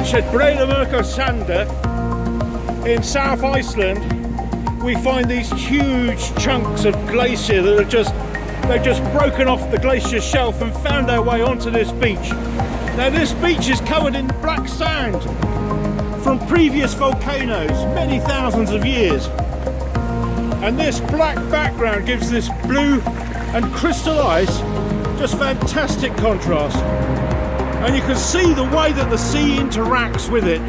beach at Jökulsarlon in South Iceland, we find these huge chunks of glacier that they've just broken off the glacier shelf and found their way onto this beach. Now this beach is covered in black sand from previous volcanoes, many thousands of years. And this black background gives this blue and crystal ice just fantastic contrast. And you can see the way that the sea interacts with it.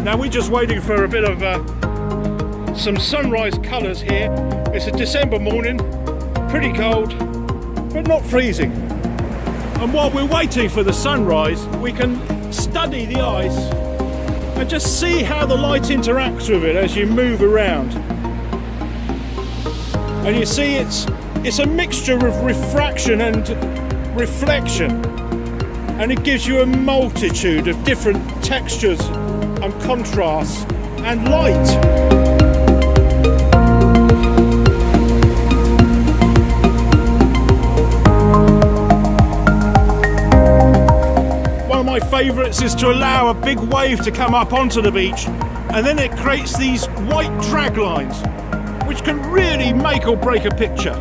Now we're just waiting for a bit of some sunrise colours here. It's a December morning, pretty cold, but not freezing. And while we're waiting for the sunrise, we can study the ice and just see how the light interacts with it as you move around. And you see it's a mixture of refraction and reflection, and it gives you a multitude of different textures and contrasts and light. One of my favourites is to allow a big wave to come up onto the beach, and then it creates these white drag lines which can really make or break a picture.